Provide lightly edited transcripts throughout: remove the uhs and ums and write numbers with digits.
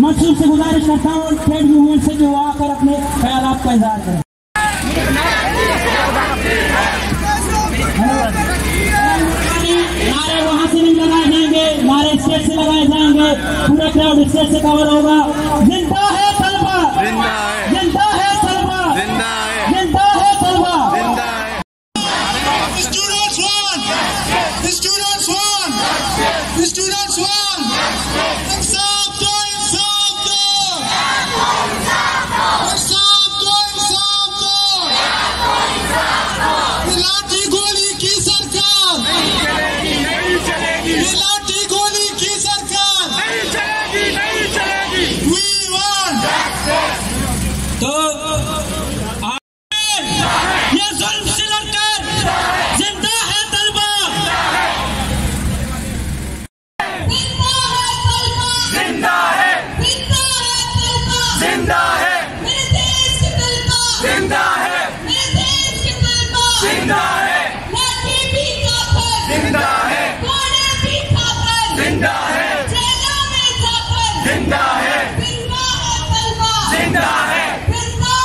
मंसूर से गुजारिश करता हूँ ट्रेड यूनियन से जो आकर अपने ख्यालात का इजहार करें। नारे वहां से नहीं लगाए जाएंगे, नारे स्टेज से लगाए जाएंगे, पूरा क्राउड स्टेज से कवर होगा। जिंदा है तलबा, जिंदा है, जिंदा है तलबा, जिंदा है, जिंदा है तलबा, जिंदा है। Students won, the students won, the students won। इंसाफ दो, इंसाफ दो, इंसाफ दो, इंसाफ दो। ये लाठी गोली की सरकार नहीं चलेगी, नहीं चलेगी। ये लाठी गोली की सरकार नहीं चलेगी, नहीं चलेगी। We want तो ये जुल्म से लड़कर जिंदा है तलबा, जिंदा है, जिंदा है, मेरे देश के तलबा, जिंदा है, मेरे देश के तलबा, जिंदा है, लाठी भी काफिर, जिंदा है, घोड़े भी काफिर, जिंदा है, जेलों में काफिर, जिंदा है, जिंदा है तलबा, जिंदा है, जिंदा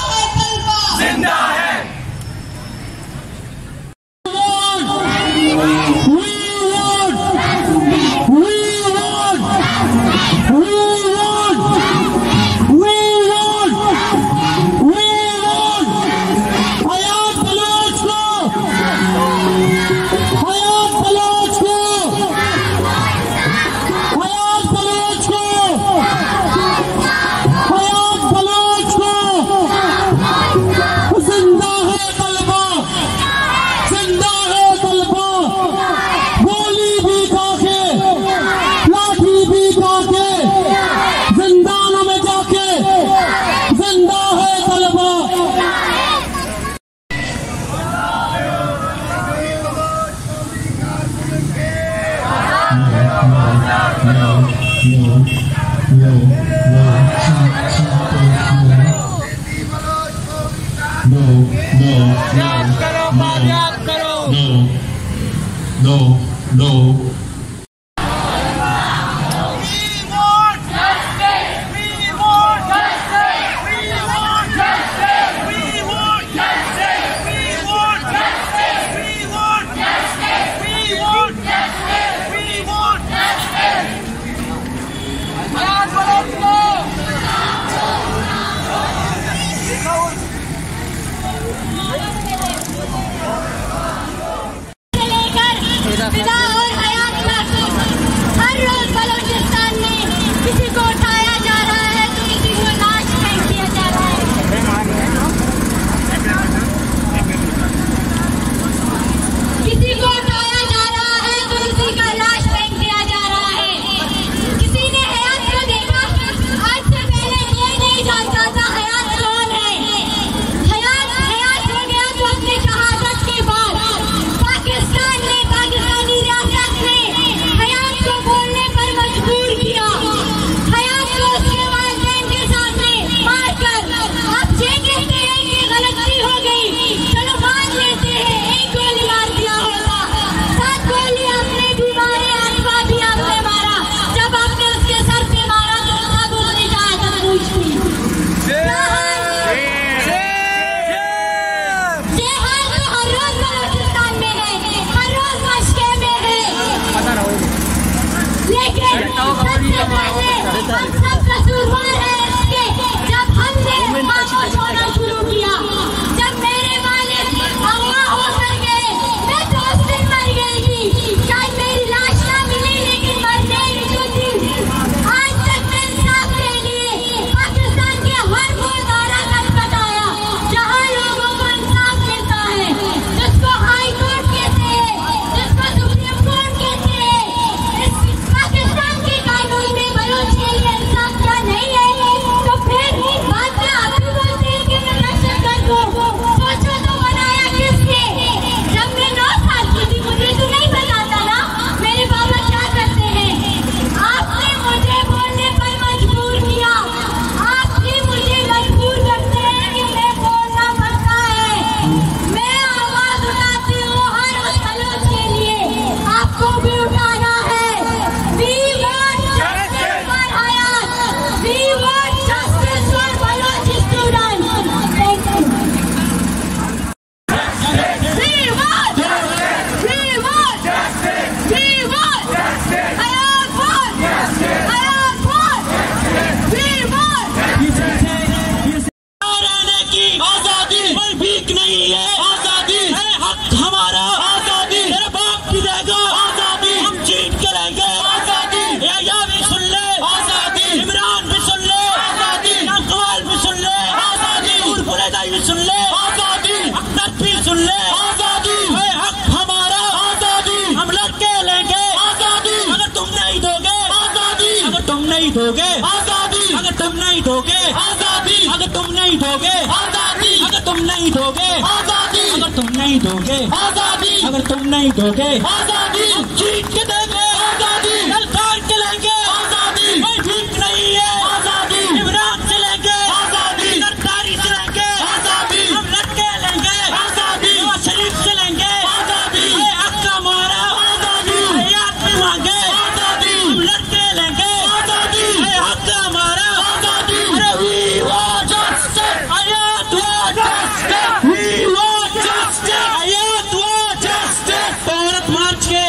दोगे आजादी, अगर तुम नहीं दोगे आजादी, अगर तुम नहीं दोगे आजादी, अगर तुम नहीं दोगे आजादी, अगर तुम नहीं दोगे आजादी, अगर तुम नहीं दोगे आजादी, जीत के देंगे आजादी, ललकार के लेंगे आजादी, कोई ठीक नहीं है आजादी, इमरान से लेंगे आजादी, सरकारी से लेंगे आजादी, हम लड़के लेंगे आजादी, नवाज शरीफ से लेंगे आजादी, हक्का मारा आजादी, याद में मांगे आजादी, हम लड़के लेंगे आजादी, हक्का मारा आजादी, अरे we want justice, आयात want justice, we want justice आयात want justice, भारत मार्च के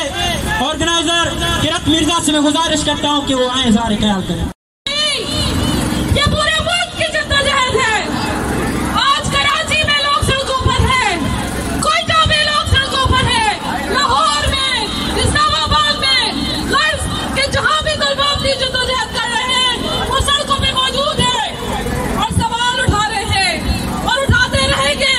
ऑर्गेनाइजर किरत मिर्जा से मैं गुजारिश करता हूँ कि वो आए सारे ख्याल करें। ये पूरे मुल्क की जद्दोजहद है। आज कराची में लोग सड़कों पर हैं, कोयटा में लोग सड़कों पर हैं, लाहौर में, इस्लामाबाद में, गर्ज के जहां भी तलबा अपनी जद्दोजहद कर रहे हैं वो सड़कों पे मौजूद है और सवाल उठा रहे हैं और उठाते रहेंगे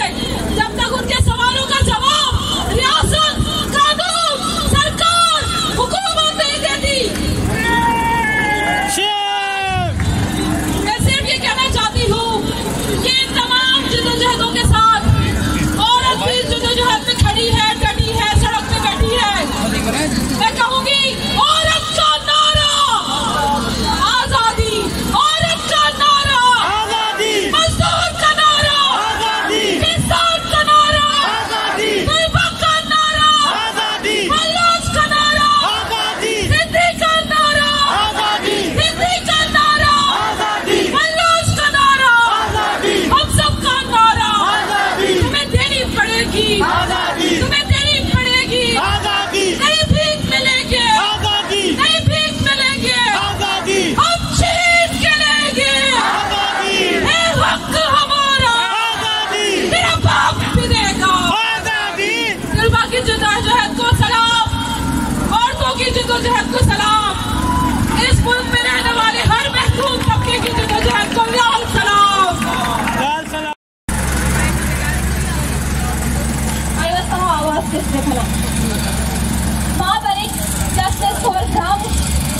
जब तक उनके सवालों का जवाब रियासत, कानून, सरकार, हुकूमत नहीं देती। मैं सिर्फ ये कहना चाहती हूँ कि इन तमाम जद्दोजहदों के साथ औरत भी जद्दोजहद में खड़ी है, डटी है, सड़क पे बैठी है। मैं कहूँगी औरत का नारा आजादी, औरत का नारा आजादी, मजदूर का नारा आजादी, किसान का नारा आजादी, तलबा का नारा आजादी, मल्लाज का नारा आजादी, सिंधी का नारा आजादी, सिंधी का नारा आजादी, मल्लाज का नारा आजादी, हम सबका नारा आजादी, तुम्हें देनी पड़ेगी, आजादी, तुम्हें देनी पड़ेगी, आजादी, नहीं भीख मिलेंगे, आजादी, नहीं भीख मिलेंगे, आजादी, हम खरीद के लेंगे, आजादी, ये हक हमारा, आजादी, मेरा बाप भी देगा। आजादी, तलबा की जद्दोजहद को सलाम, औरतों की जद्दोजहद को सलाम, इस मुल्क में रहने वाले हर महसूस तबके की जद्दोजहद को लाल सलाम। आवाज किसने खड़ा? माँ बनी justice for Sam,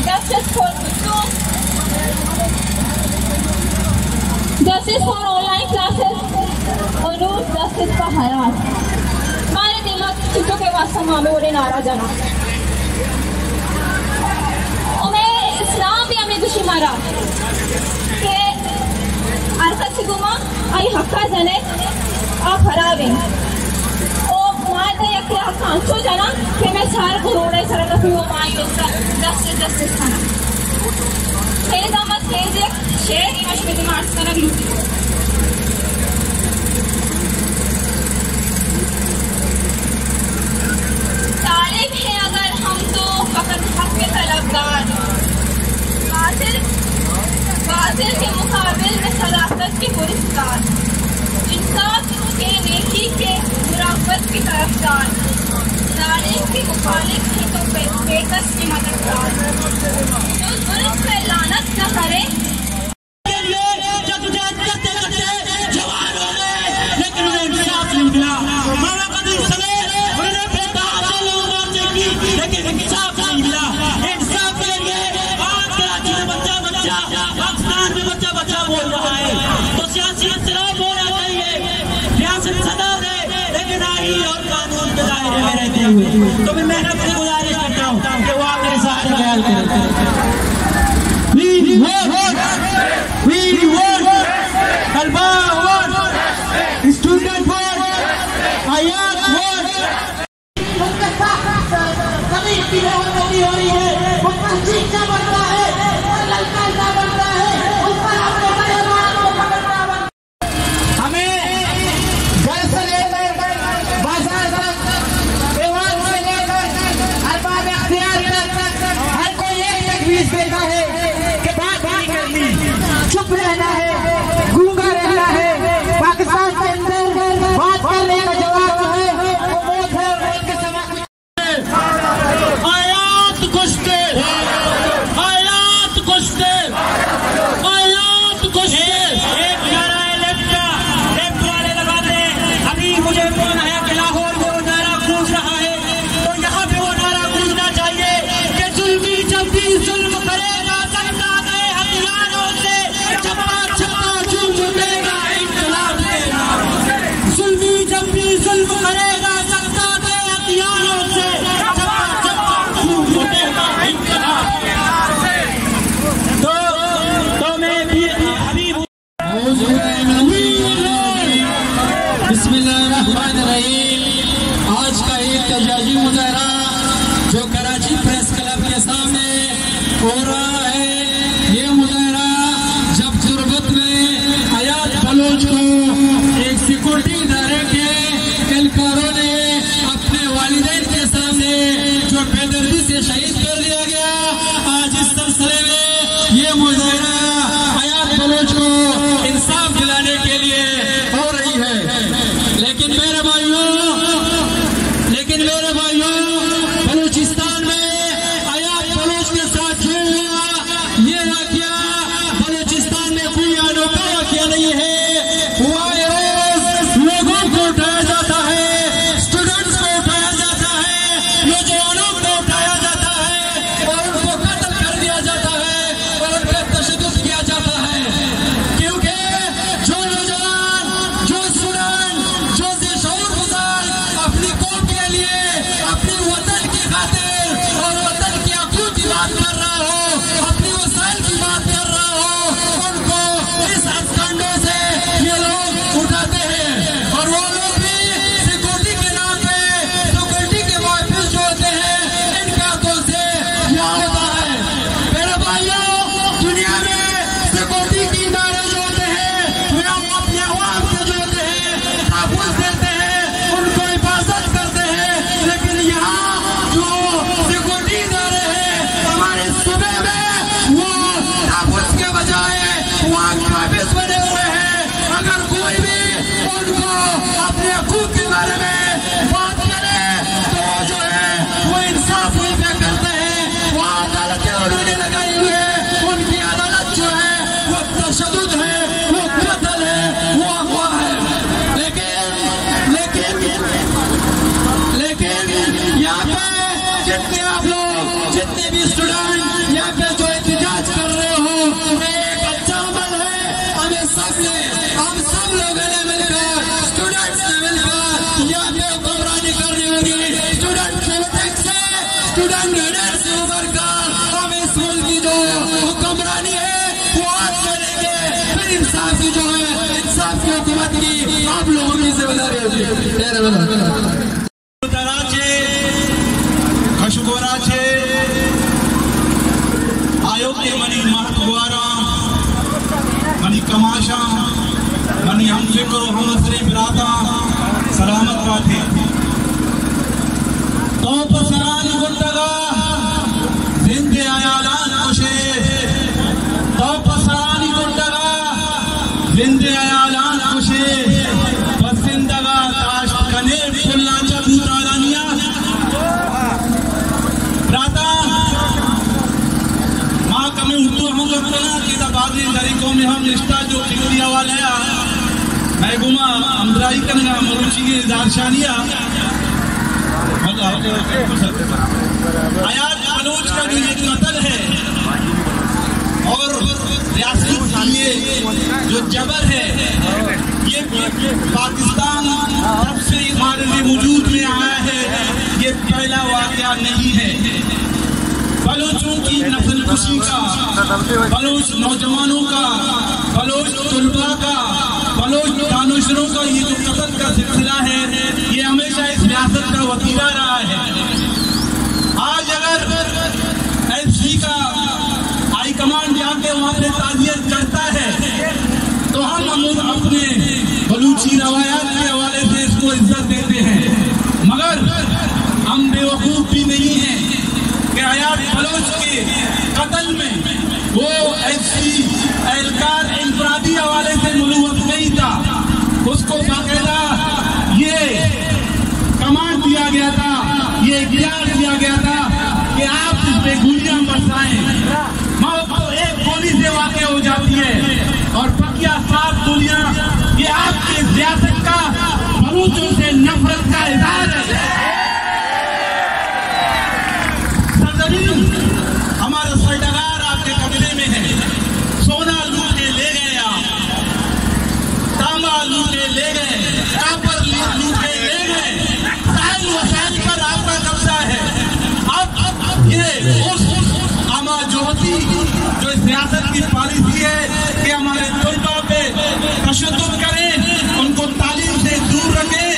justice for Qutub, justice for online classes और रूट जस्टिस का हयात। हमारे दिमाग चीजों के वास्ते मामे और नारा जाना हमें इस्लाम भी हमें दुशी मारा कि अरकत से गुमा आई हक्का जने आ खराबे कांचो जाना कि मैं सार करोड़ है सारा कभी वो माई उसका जस्टिस खाना खेल दामत खेल दे शेर इमाश में दिमाग से ना लूटी तालिब है अगर हम तो फकत हक के तलबगार बातिल के मुकाबिल में सदाकत के पुरस्कार इंसाफ के नेकी के मुराफत की तरफदार जालिम के मुखालिफ की तो बेकस की मददगार जो जुल्म पे लानत न करे जद्दोजहद करते करते जवान हो गए लेकिन उन्हें इंसाफ नहीं मिला। मामा कदीर समेत उन्होंने बेताज लोगों से की लेकिन इंसाफ नहीं मिला। इंसाफ के लिए आज कराची में बच्चा पाकिस्तान में बच्चा बोल रहा है तो सियासी इंतजाम होना चाहिए। रियासत सदर है लेकिन आईन और कानून के दायरे में रहते हुए तो मैं मेहनत से गुजारिश करता हूँ कि वो मेरे साथ ख्याल करें। We want तलबा want student want आयात want उनके साथ कभी की नहीं हो रही है, उन पर चीखना बनता है और ललकारना बनता है, उन पर अपने बड़े मानों को पकड़ना बनता है। हमें घर से लेकर बाजार तक, एवान से लेकर सिक्योरिटी इदारे के एहलकारों ने अपने वालिदैन के सामने जो बेदर्दी से शहीद कर दिया गया, आज इस सिलसिले में ये मुजाहिरा हयात बलोच को इंसाफ दिलाने के लिए हो रही है। लेकिन मेरे भाइयों, बलूचिस्तान में हयात बलोच के साथ जो हुआ, ये वाकया बलूचिस्तान में कोई अनोखा वाकया नहीं है। लोगों को उठाया जाता है, स्टूडेंट्स को उठाया जाता है, नौजवानों को उठाया जाता है और उनको कत्ल कर दिया जाता है और उन पर तशद्दुद किया जाता है। क्योंकि जो नौजवान, जो स्टूडेंट, जो शऊर बुजुर्ग अपनी कौम के लिए, अपने वतन की खातिर और वतन की हकूक़ की बात कर रहा हो, अपनी वसाइल की बात कर रहा हो, उनको इस हथकंडों से ये लोग उठाते हैं। और वो लोग भी सिक्योरिटी के नाम पे, सिक्योरिटी के मुआफिज जो होते हैं, इनके हाथों से क्या होता है। मेरे भाइयों, दुनिया में सिक्योरिटी के इदारे जो होते हैं वे अपने अवाम से जो होते हैं तहफ़्फ़ुज़ देते हैं, उनको हिफाजत करते हैं। लेकिन यहाँ जो सिक्योरिटी इदारे हैं हमारे सूबे में, वो तहफ़्फ़ुज़ के बजाय वहाँ काबिज़ बने हुए हैं। अगर कोई भी उनको अपने हकूक़ के बारे में बात करे तो जो है वो इंसाफ वहीं पे करते हैं। वहाँ अदालतें उन्होंने लगाई हुई है, उनकी अदालत जो है वो तशद्दुद है, वो कत्ल है, वो अगवा है। लेकिन यहाँ पे जितने आप लोग, जितने भी स्टूडेंट यहाँ पे जो एहतजाज कर रहे हो, एक अच्छा अमल है। हम सब लोगों ने मिलकर, स्टूडेंट्स ने मिलकर यहाँ पे हुक्मरानी करनी होगी। स्टूडेंट पॉलिटिक्स से, स्टूडेंट लीडर से उभर कर हम इस मुल्क की जो हुक्मरानी है वो आज करेंगे। फिर इंसाफ की जो है, इंसाफ की हुकूमत की आप लोगों की जिम्मेदारी होगी। खशगोराचे आयोग के मनी महत्वारा, मनी कमाशा, मनी हम फिक्र हम असरे बिराता सलामत बाते तो पसरानी गुंडगा जिंदे आयालान खुशे, तो पसरानी गुंडगा जिंदे आयालान खुशे, पसंदगा ताश कने फुल्ला चबूतारानिया राता माँ कमी उर्दू हम लोग कि बाजी तरीकों में हम रिश्ता जो खिलिया वाले मैं गुमा अमराई करना मरुची के दारशानिया हयात बलोच का जो ये कत्ल है और रियासत ये जो जबर है, ये पाकिस्तान तब से हमारे लिए वजूद में आया है। ये पहला वाकया नहीं है। बलोचों की नस्ल कुशी का, बलोच नौजवानों का, बलोच तुलबा का, बलोच दानिशरों का ये जो कत्ल का सिलसिला है, ये हमेशा इस रियासत का वतीरा रहा है। आज अगर एसपी का हाईकमांड जाके वहाँ पे ताज़ियत करता है तो हम अपने बलूची रवायात के हवाले से इसको इज्जत देते हैं। मगर हम बेवकूफ़ भी नहीं हैं कि हयात बलोच के कत्ल में वो एसपी एहलकार इंफरादी हवाले से मुलव्वस नहीं था, उसको बाकायदा ये कमांड दिया गया था, ये इख्तियार दिया गया था कि आप इस पे गोलियां बरसाएं। मौत तो एक गोली से वाक़ हो जाती है और बकिया 7 गोलियां, ये आपकी सियासत का बलूचों से नफरत का इज़हार है। हमारा सरदार आपके कब्जे में है। सोना लूट के ले गए, आप तांबा लूट के ले गए, कापर लूट के ले गए, साइल वसाइल पर आपका कब्जा है। अब ये उस अमाजोती जो सियासत की पॉलिसी है कि हमारे तुलबा पे तशद्दुद करें, उनको तालीम से दूर रखें,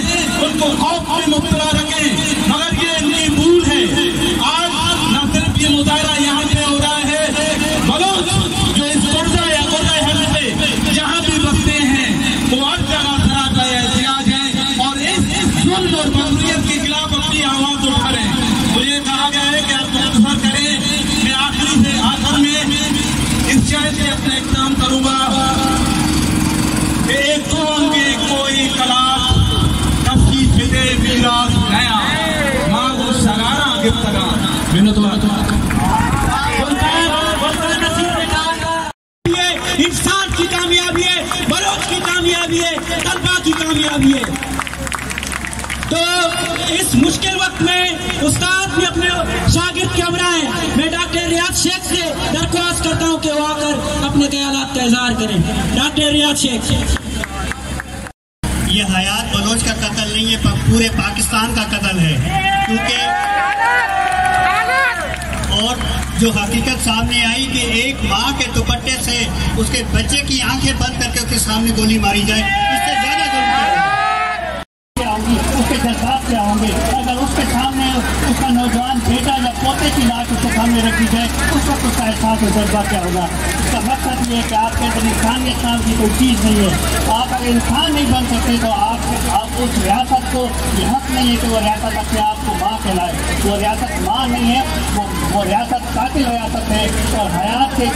समाज की कामयाबी है, बलोच की कामयाबी है, तलबा की कामयाबी है। तो इस मुश्किल वक्त में उस्ताद भी अपने शागिर्द के हमराह मैं डॉक्टर रियाज शेख से दरख्वास्त करता हूं कि वो आकर अपने ख्यालात का इजहार करें। डॉक्टर रियाज शेख। ये हयात बलोच का कत्ल नहीं है, पूरे पाकिस्तान का कत्ल है, क्योंकि और जो हकीकत सामने आई कि एक माँ के दुपट्टे से उसके बच्चे की आंखें बंद करके उसके सामने गोली मारी जाए, इससे ज्यादा जुल्म उसके जज्बात क्या होंगे। अगर उसके सामने उसका नौजवान बेटा या पोते की लाश उसके सामने रखी जाए, उस वक्त उसका एहसास और जज्बा क्या होगा। इसका मकसद ये है कि आपके अंदर इंसानियत नाम की कोई चीज़ नहीं है। आप अगर इंसान नहीं बन सकते तो आप उस रियासत को ये हक नहीं है कि वो रियासत अपने आप को माँ कहलाए। वो रियासत माँ नहीं है, वो रियासत कातिल रियासत है। और हयात के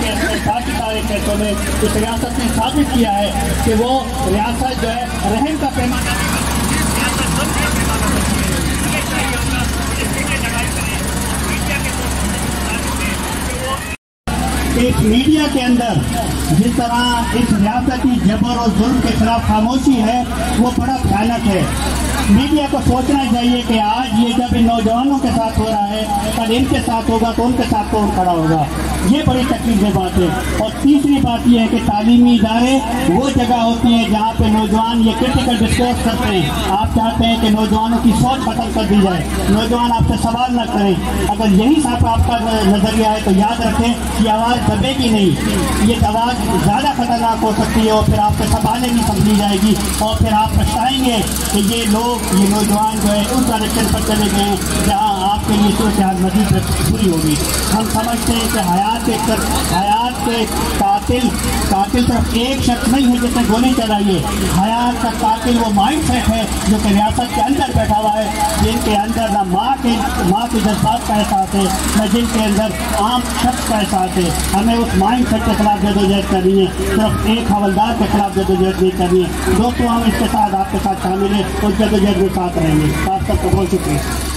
बाकी सारे केसों में इस रियासत ने साबित किया है कि वो रियासत जो है रहम का पैमाना इस मीडिया के अंदर जिस तरह इस रियासत की जबर और जुल्म के खिलाफ खामोशी है वो बड़ा भयानक है। मीडिया को सोचना चाहिए कि आज ये जब इन नौजवानों के साथ हो रहा है, कल इनके साथ होगा तो उनके साथ कौन खड़ा होगा। ये बड़ी तकलीफ बात है। और तीसरी बात यह है कि तालीमी इदारे वो जगह होती है जहाँ पे नौजवान ये क्रिटिकल डिस्कोर्स करते हैं। आप चाहते हैं कि नौजवानों की सोच खत्म कर दी जाए, नौजवान आपसे सवाल न करें। अगर यही साफ आपका नजरिया है तो याद रखें कि आवाज़ दबेगी नहीं, ये आवाज़ ज़्यादा खतरनाक हो सकती है और फिर आपसे सवालें नहीं समझी जाएगी और फिर आप पछताएंगे कि ये नौजवान जो है उस डायरेक्शन पर चले गए जहाँ आपके लिए सोच आज मजीद बुरी होगी। हम समझते हैं कि हयात के कातिल सिर्फ एक शख्स नहीं है जिसने गोली चलाई है। हयात का कातिल वो माइंड सेट है जो कि रियासत के अंदर बैठा हुआ है, जिनके अंदर न माँ के जज्बात का एहसास है, न जिनके अंदर आम शख्स का एहसास है। हमें उस माइंड सेट के खिलाफ जदोजहद करनी है, सिर्फ एक हवलदार के खिलाफ जदोजहद नहीं करनी है। दोस्तों, हम इसके साथ आपके साथ शामिल हैं और जदोजहद में साथ रहेंगे। आप सबको बहुत शुक्रिया।